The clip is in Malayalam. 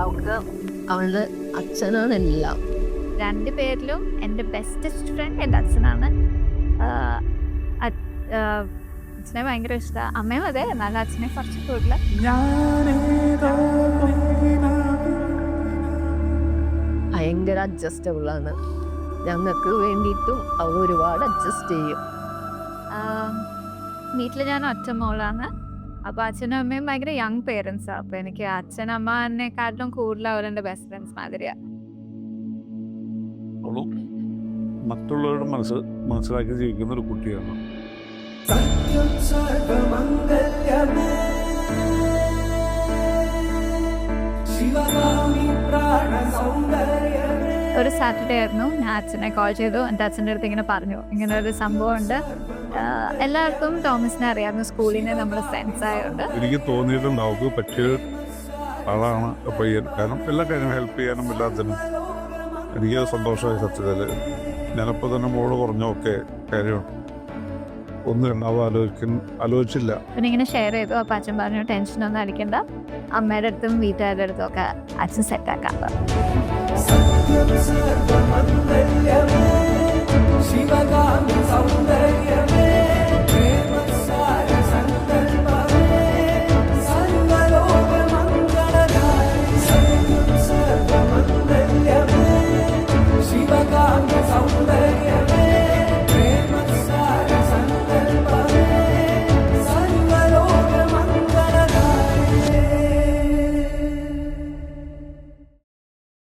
അവൾക്ക് അവളുടെ അച്ഛനാണ് എല്ലാം. രണ്ട് പേരിലും എൻ്റെ ബെസ്റ്റസ്റ്റ് ഫ്രണ്ട് എൻ്റെ അച്ഛനാണ്. അച്ഛനെ ഭയങ്കര ഇഷ്ടമാണ്. അമ്മയും അതെ, എന്നാലും അച്ഛനെ കുറച്ച് കൂടുതൽ. ഭയങ്കര അഡ്ജസ്റ്റബിൾ ആണ്. ഞങ്ങൾക്ക് വേണ്ടിയിട്ടും അവൾ ഒരുപാട് അഡ്ജസ്റ്റ് ചെയ്യും. വീട്ടിൽ ഞാൻ ഒറ്റ മോളാണ്. അപ്പോൾ അച്ഛനും അമ്മയും ഭയങ്കര യങ് പേരൻസാണ്. അപ്പോൾ എനിക്ക് അച്ഛനമ്മ എന്നെക്കാട്ടിലും കൂടുതൽ അവരെൻ്റെ ബെസ്റ്റ് ഫ്രണ്ട്സ് മാതിരിയാണ്. മറ്റുള്ളവരുടെ മനസ്സിലാക്കി ജീവിക്കുന്ന ഒരു കുട്ടിയാണ്. ഒരു സാറ്റർഡേ ആയിരുന്നു, ഞാൻ അച്ഛനെ കോൾ ചെയ്തു. എൻ്റെ അച്ഛൻ്റെ അടുത്ത് ഇങ്ങനെ പറഞ്ഞു, ഇങ്ങനെ ഒരു സംഭവം ഉണ്ട്. എല്ലാവർക്കും തോമസിനെ അറിയാവുന്ന, സ്കൂളിൽ നിന്ന് നമ്മൾ ഫ്രണ്ട്സ് ആയതുകൊണ്ട് എനിക്ക് തോന്നിയിട്ടുണ്ട് അവർക്ക് പറ്റിയ ആളാണ് പയ്യൻ. കാരണം എല്ലാ കാര്യം ഹെൽപ്പ് ചെയ്യാനും എല്ലാത്തിനും എനിക്ക് സന്തോഷമായി. സത്യത്തിൽ ഞാനപ്പോൾ തന്നെ മോള് പറഞ്ഞു ഓക്കെ കാര്യമാണ്, ഒന്നും രണ്ടാവും ആലോചിച്ചില്ല. പിന്നെ ഇങ്ങനെ ഷെയർ ചെയ്തു. അപ്പം അച്ഛൻ പറഞ്ഞു ടെൻഷനൊന്നും അടിക്കണ്ട, അമ്മയുടെ അടുത്തും വീട്ടുകാരുടെ അടുത്തും ഒക്കെ അച്ഛൻ സെറ്റാക്കാം. ശിവകാമി സൗന്ദര്യ